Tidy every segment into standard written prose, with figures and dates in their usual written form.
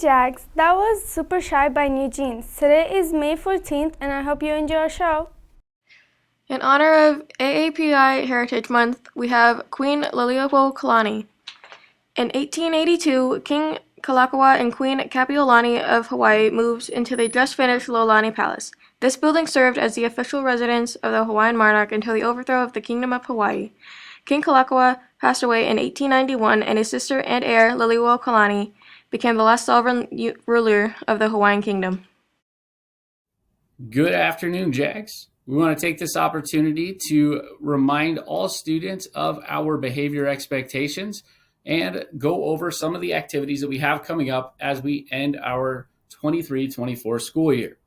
KJAGs, that was Super Shy by New Jeans. Today is May 14th, and I hope you enjoy our show. In honor of AAPI Heritage Month, we have Queen Liliuokalani. In 1882, King Kalakaua and Queen Kapiolani of Hawaii moved into the just-finished Loulani Palace. This building served as the official residence of the Hawaiian monarch until the overthrow of the Kingdom of Hawaii. King Kalakaua passed away in 1891, and his sister and heir, Liliuokalani, became the last sovereign ruler of the Hawaiian Kingdom. Good afternoon, Jags. We want to take this opportunity to remind all students of our behavior expectations and go over some of the activities that we have coming up as we end our 23-24 school year.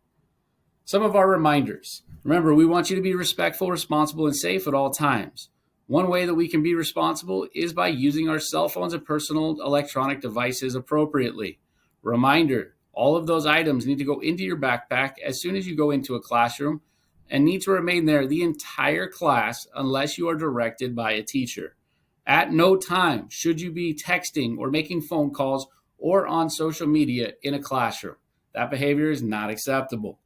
Some of our reminders. Remember, we want you to be respectful, responsible, and safe at all times. One way that we can be responsible is by using our cell phones and personal electronic devices appropriately. Reminder, all of those items need to go into your backpack as soon as you go into a classroom and need to remain there the entire class unless you are directed by a teacher. At no time should you be texting or making phone calls or on social media in a classroom. That behavior is not acceptable.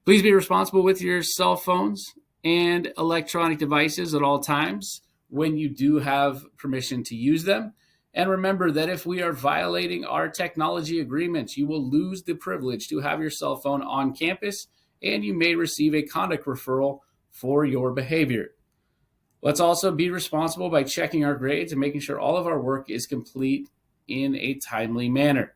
Please be responsible with your cell phones and electronic devices at all times when you do have permission to use them. And remember that if we are violating our technology agreements, you will lose the privilege to have your cell phone on campus, and you may receive a conduct referral for your behavior. Let's also be responsible by checking our grades and making sure all of our work is complete in a timely manner.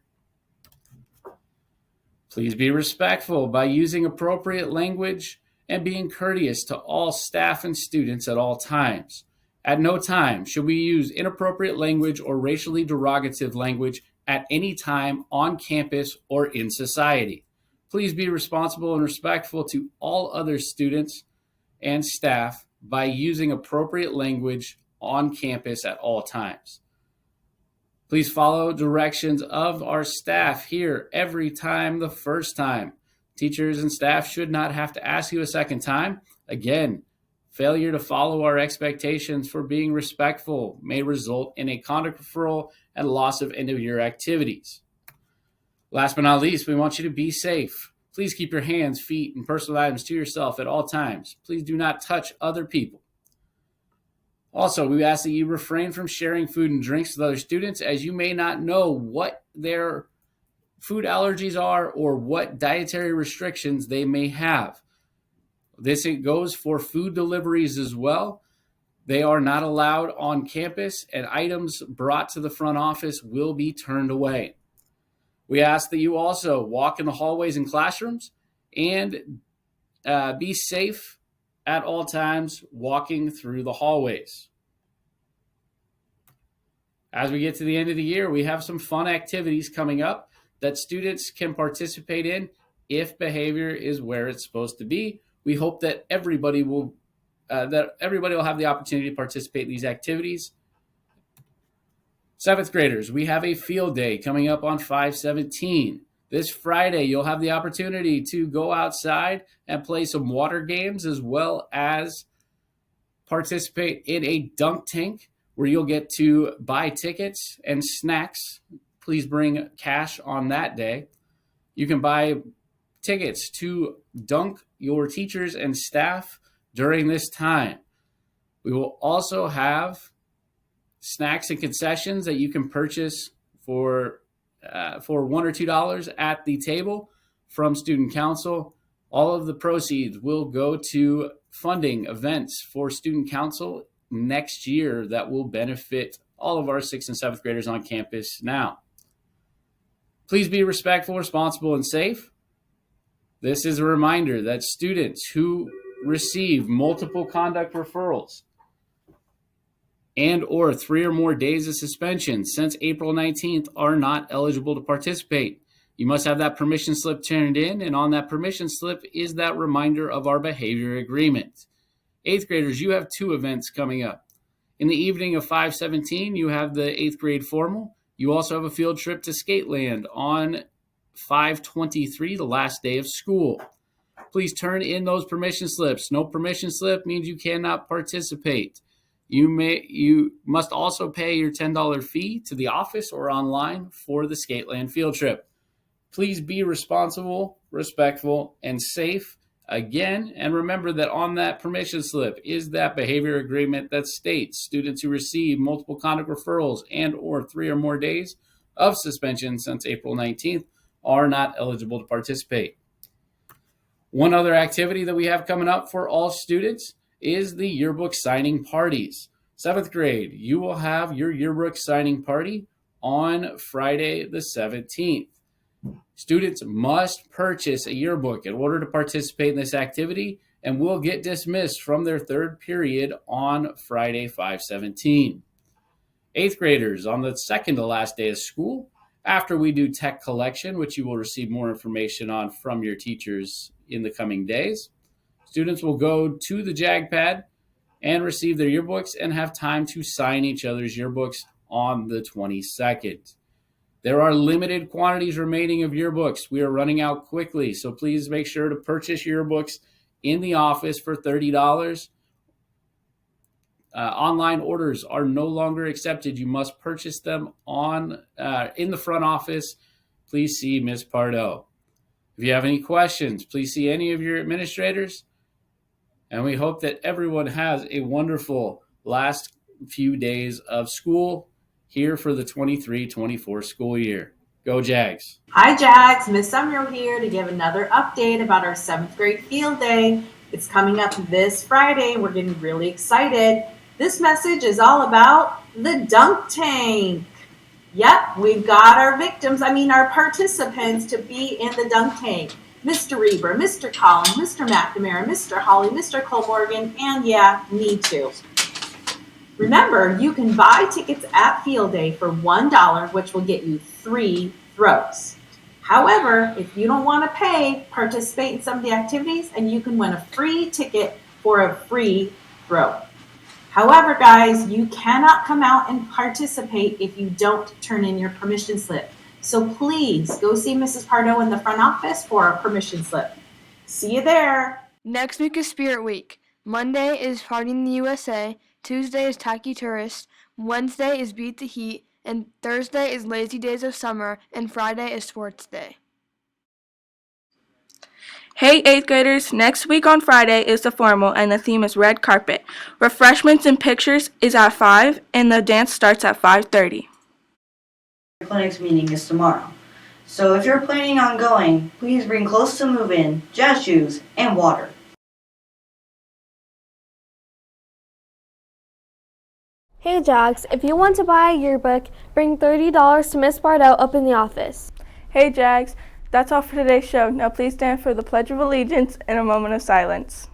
Please be respectful by using appropriate language and being courteous to all staff and students at all times. At no time should we use inappropriate language or racially derogative language at any time on campus or in society. Please be responsible and respectful to all other students and staff by using appropriate language on campus at all times. Please follow directions of our staff here every time the first time. Teachers and staff should not have to ask you a second time. Again, failure to follow our expectations for being respectful may result in a conduct referral and loss of end-of-year activities. Last but not least, we want you to be safe. Please keep your hands, feet, and personal items to yourself at all times. Please do not touch other people. Also, we ask that you refrain from sharing food and drinks with other students, as you may not know what their food allergies are or what dietary restrictions they may have. This goes for food deliveries as well. They are not allowed on campus, and items brought to the front office will be turned away. We ask that you also walk in the hallways and classrooms and be safe at all times walking through the hallways. As we get to the end of the year, we have some fun activities coming up that students can participate in if behavior is where it's supposed to be. We hope that everybody will have the opportunity to participate in these activities. 7th graders, we have a field day coming up on 5/17. This Friday, you'll have the opportunity to go outside and play some water games, as well as participate in a dunk tank where you'll get to buy tickets and snacks. Please bring cash on that day. You can buy tickets to dunk your teachers and staff during this time. We will also have snacks and concessions that you can purchase for $1 or $2 at the table from Student Council. All of the proceeds will go to funding events for Student Council next year that will benefit all of our 6th and 7th graders on campus now. Please be respectful, responsible, and safe. This is a reminder that students who receive multiple conduct referrals and or 3 or more days of suspension since April 19th are not eligible to participate. You must have that permission slip turned in, and on that permission slip is that reminder of our behavior agreement. 8th graders, you have 2 events coming up. In the evening of 5/17, you have the 8th grade formal. You also have a field trip to Skateland on 5/23, the last day of school. Please turn in those permission slips. No permission slip means you cannot participate. You must also pay your $10 fee to the office or online for the Skateland field trip. Please be responsible, respectful, and safe. Again, and remember that on that permission slip is that behavior agreement that states students who receive multiple conduct referrals and or 3 or more days of suspension since April 19th are not eligible to participate. One other activity that we have coming up for all students is the yearbook signing parties. 7th grade, you will have your yearbook signing party on Friday the 17th. Students must purchase a yearbook in order to participate in this activity and will get dismissed from their third period on Friday, 5/17. 8th graders, on the second to last day of school, after we do tech collection, which you will receive more information on from your teachers in the coming days, students will go to the JAG pad and receive their yearbooks and have time to sign each other's yearbooks on the 22nd. There are limited quantities remaining of yearbooks. We are running out quickly, so please make sure to purchase yearbooks in the office for $30. Online orders are no longer accepted. You must purchase them in the front office. Please see Ms. Pardo. If you have any questions, please see any of your administrators. And we hope that everyone has a wonderful last few days of school here for the 23-24 school year. Go Jags. Hi Jags, Miss Sumner here to give another update about our 7th grade field day. It's coming up this Friday. We're getting really excited. This message is all about the dunk tank. Yep, we've got our participants to be in the dunk tank. Mr. Reber, Mr. Collins, Mr. McNamara, Mr. Holly, Mr. Colmorgan, and yeah, me too. Remember, you can buy tickets at Field Day for $1, which will get you 3 throws. However, if you don't want to pay, participate in some of the activities and you can win a free ticket for a free throw. However, guys, you cannot come out and participate if you don't turn in your permission slip. So please go see Mrs. Pardo in the front office for a permission slip. See you there. Next week is Spirit Week. Monday is Party in the USA. Tuesday is Tacky Tourist, Wednesday is Beat the Heat, and Thursday is Lazy Days of Summer, and Friday is Sports Day. Hey 8th graders, next week on Friday is the formal and the theme is Red Carpet. Refreshments and pictures is at 5 and the dance starts at 5:30. Clinic's meeting is tomorrow. So if you're planning on going, please bring clothes to move in, jazz shoes, and water. Hey Jags, if you want to buy a yearbook, bring $30 to Miss Pardo up in the office. Hey Jags, that's all for today's show. Now please stand for the Pledge of Allegiance and a moment of silence.